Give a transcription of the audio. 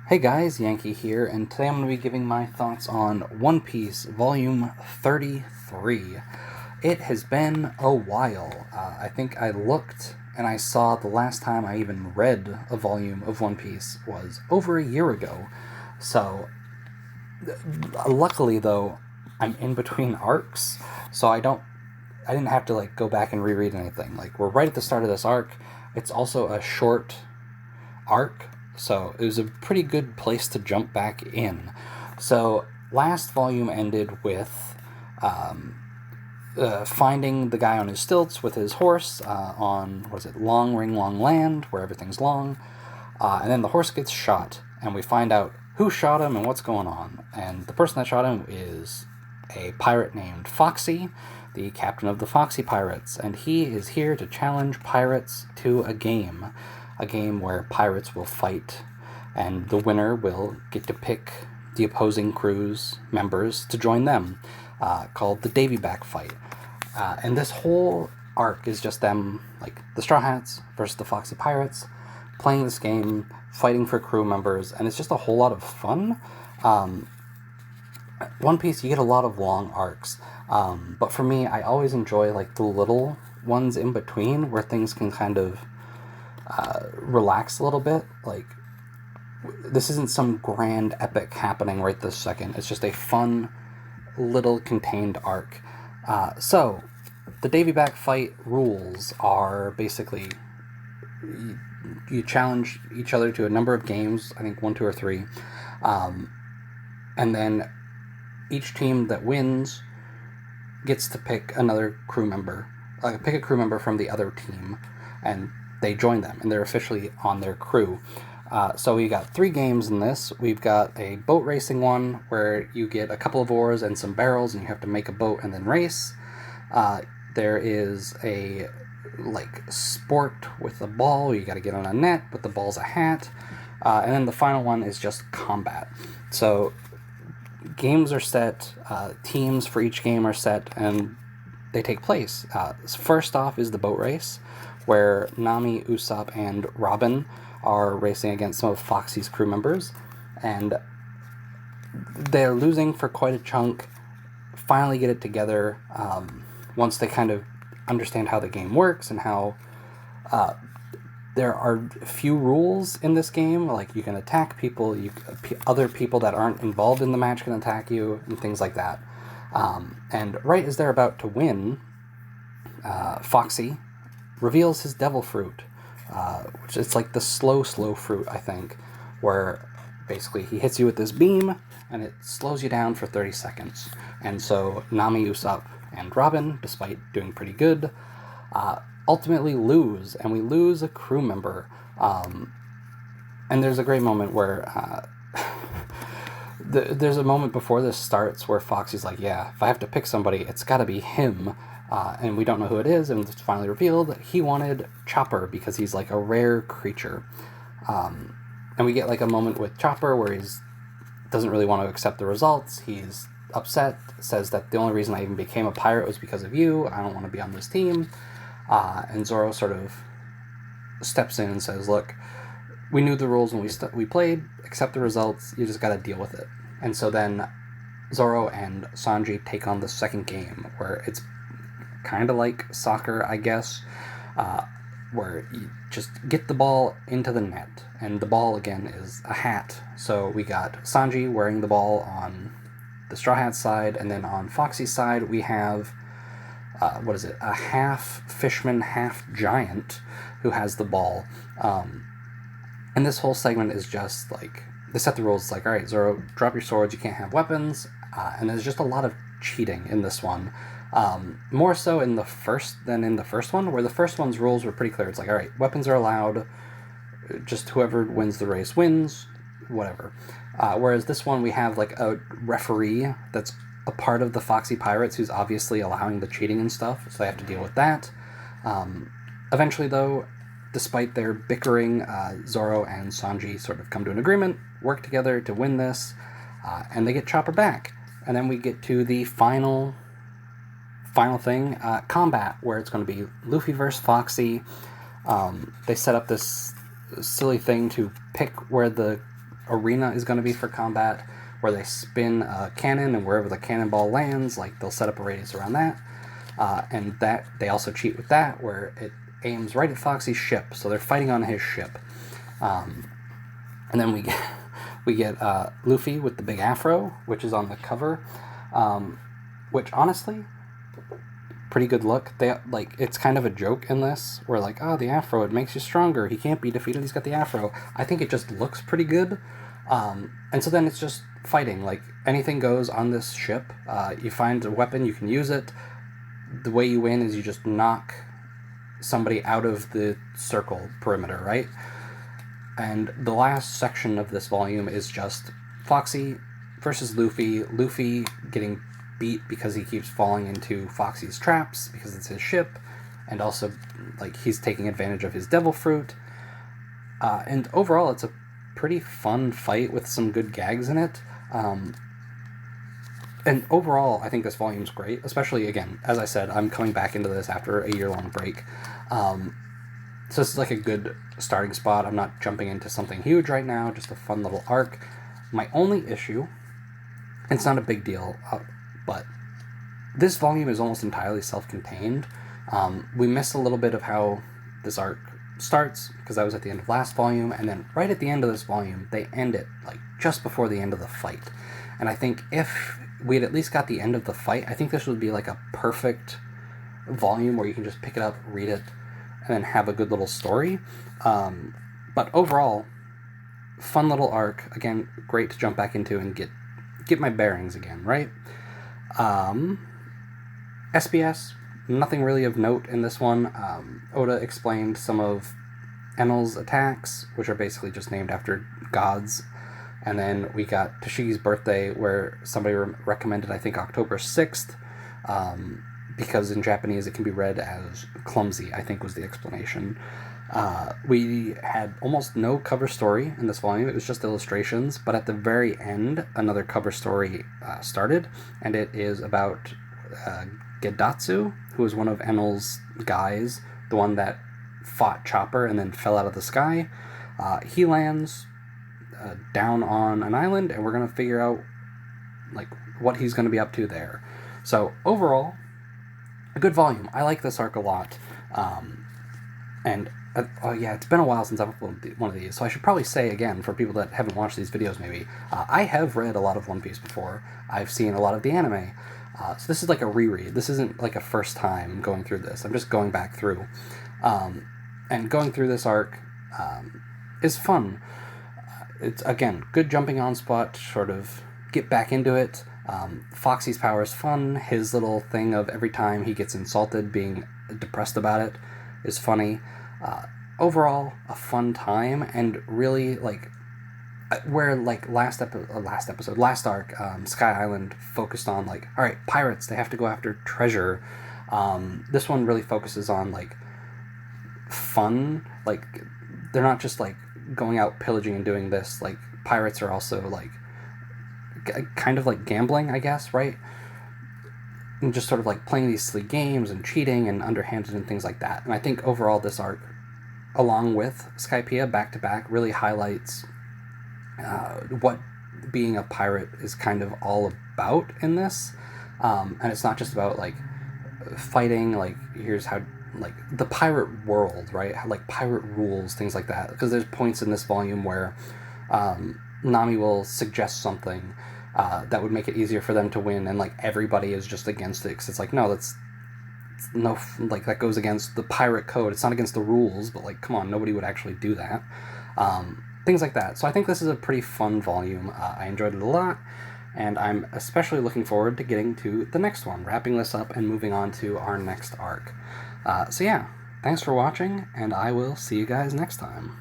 Hey guys, Yankee here, and today I'm going to be giving my thoughts on One Piece Volume 33. It has been a while. I think I looked and I saw the last time I even read a volume of One Piece was over a year ago. So, luckily though, I'm in between arcs, so I didn't have to go back and reread anything. We're right at the start of this arc. It's also a short arc, so it was a pretty good place to jump back in. So last volume ended with finding the guy on his stilts with his horse on, Long Ring Long Land, where everything's long. And then the horse gets shot, and we find out who shot him and what's going on. And the person that shot him is a pirate named Foxy, the captain of the Foxy Pirates, and he is here to challenge pirates to a game where pirates will fight, and the winner will get to pick the opposing crew's members to join them, called the Davy Back fight. And this whole arc is just them, the Straw Hats versus the Foxy Pirates, playing this game, fighting for crew members, and it's just a whole lot of fun. One Piece, you get a lot of long arcs, but for me, I always enjoy the little ones in between where things can kind of relax a little bit. This isn't some grand epic happening right this second. It's just a fun little contained arc. So the Davy Back fight rules are basically you challenge each other to a number of games, I think 1, 2, or 3, and then each team that wins gets to pick another crew member, pick a crew member from the other team, and they join them, and they're officially on their crew. So we got 3 games in this. We've got a boat racing one where you get a couple of oars and some barrels, and you have to make a boat and then race. There is a sport with a ball. You got to get on a net, but the ball's a hat. And then the final one is just combat. So games are set, teams for each game are set, and they take place. First off is the boat race, where Nami, Usopp, and Robin are racing against some of Foxy's crew members, and they're losing for quite a chunk. Finally get it together once they kind of understand how the game works and how there are few rules in this game. You can attack people, other people that aren't involved in the match can attack you, and things like that. And right as they're about to win, Foxy reveals his devil fruit, which is the slow fruit, I think, where basically he hits you with this beam and it slows you down for 30 seconds. And so Nami, Usopp, and Robin, despite doing pretty good, ultimately lose, and we lose a crew member. And there's a great moment where there's a moment before this starts where Foxy's like, yeah, if I have to pick somebody, it's got to be him. And we don't know who it is, and it's finally revealed that he wanted Chopper because he's a rare creature. And we get a moment with Chopper where he's doesn't really want to accept the results. He's upset, says that the only reason I even became a pirate was because of you. I don't want to be on this team. And Zoro sort of steps in and says, look, we knew the rules when we played, accept the results, you just got to deal with it. And so then Zoro and Sanji take on the second game, where it's kind of like soccer, I guess, where you just get the ball into the net, and the ball, again, is a hat. So we got Sanji wearing the ball on the Straw Hat side, and then on Foxy's side, we have, a half fishman, half giant who has the ball. And this whole segment is just, they set the rules. It's all right, Zoro, drop your swords, you can't have weapons, and there's just a lot of cheating in this one. More so in the first than in the first one, where the first one's rules were pretty clear. It's all right, weapons are allowed, just whoever wins the race wins, whatever. Whereas this one, we have a referee that's a part of the Foxy Pirates who's obviously allowing the cheating and stuff, so they have to deal with that. Eventually, though, despite their bickering, Zoro and Sanji sort of come to an agreement, work together to win this, and they get Chopper back. And then we get to the final thing, combat, where it's going to be Luffy versus Foxy. They set up this silly thing to pick where the arena is going to be for combat, where they spin a cannon, and wherever the cannonball lands, like, they'll set up a radius around that. And that they also cheat with that, where it aims right at Foxy's ship, so they're fighting on his ship. And then we get Luffy with the big afro, which is on the cover, which honestly, pretty good look. They like, it's kind of a joke in this, where like, oh, the afro, it makes you stronger. He can't be defeated. He's got the afro. I think it just looks pretty good. And so then it's just fighting. Like, anything goes on this ship. You find a weapon, you can use it. The way you win is you just knock somebody out of the circle perimeter, right? And the last section of this volume is just Foxy versus Luffy. Luffy getting beat because he keeps falling into Foxy's traps because it's his ship, and also, like, he's taking advantage of his devil fruit. And overall, it's a pretty fun fight with some good gags in it. And overall, I think this volume's great, especially, again, as I said, I'm coming back into this after a year-long break. So this is like a good starting spot. I'm not jumping into something huge right now, just a fun little arc. My only issue, it's not a big deal, but this volume is almost entirely self-contained. We miss a little bit of how this arc starts, because that was at the end of last volume, and then right at the end of this volume, they end it, like, just before the end of the fight. And I think if we'd at least got the end of the fight, I think this would be like a perfect volume where you can just pick it up, read it, and then have a good little story. But overall, fun little arc. Again, great to jump back into and get my bearings again, right? SBS, nothing really of note in this one. Oda explained some of Enel's attacks, which are basically just named after gods. And then we got Tashigi's birthday, where somebody recommended, I think, October 6th, because in Japanese it can be read as clumsy, I think was the explanation. We had almost no cover story in this volume. It was just illustrations, but at the very end, another cover story started, and it is about Gedatsu, who is one of Enel's guys, the one that fought Chopper and then fell out of the sky. He lands down on an island, and we're going to figure out, like, what he's going to be up to there. So overall, a good volume. I like this arc a lot. And yeah, it's been a while since I've uploaded one of these, so I should probably say again, for people that haven't watched these videos maybe, I have read a lot of One Piece before. I've seen a lot of the anime. So this is like a reread. This isn't like a first time going through this. I'm just going back through. And going through this arc is fun. It's, again, good jumping on spot to sort of get back into it. Foxy's power is fun. His little thing of every time he gets insulted, being depressed about it, is funny. Overall, a fun time, and really, like, where, like, last arc, Sky Island focused on, like, all right, pirates, they have to go after treasure. This one really focuses on, like, fun. Like, they're not just, like, going out pillaging and doing this. Like, pirates are also, like, kind of like gambling, I guess, right? And just sort of like playing these silly games and cheating and underhanded and things like that. And I think overall this arc, along with Skypiea back to back, really highlights what being a pirate is kind of all about in this. And it's not just about, like, fighting, like, here's how, like, the pirate world, right? How, like, pirate rules, things like that. Because there's points in this volume where Nami will suggest something that would make it easier for them to win, and, like, everybody is just against it, because it's like, no, that goes against the pirate code. It's not against the rules, but, like, come on, nobody would actually do that. Things like that. So I think this is a pretty fun volume. I enjoyed it a lot, and I'm especially looking forward to getting to the next one, wrapping this up and moving on to our next arc. So yeah, thanks for watching, and I will see you guys next time.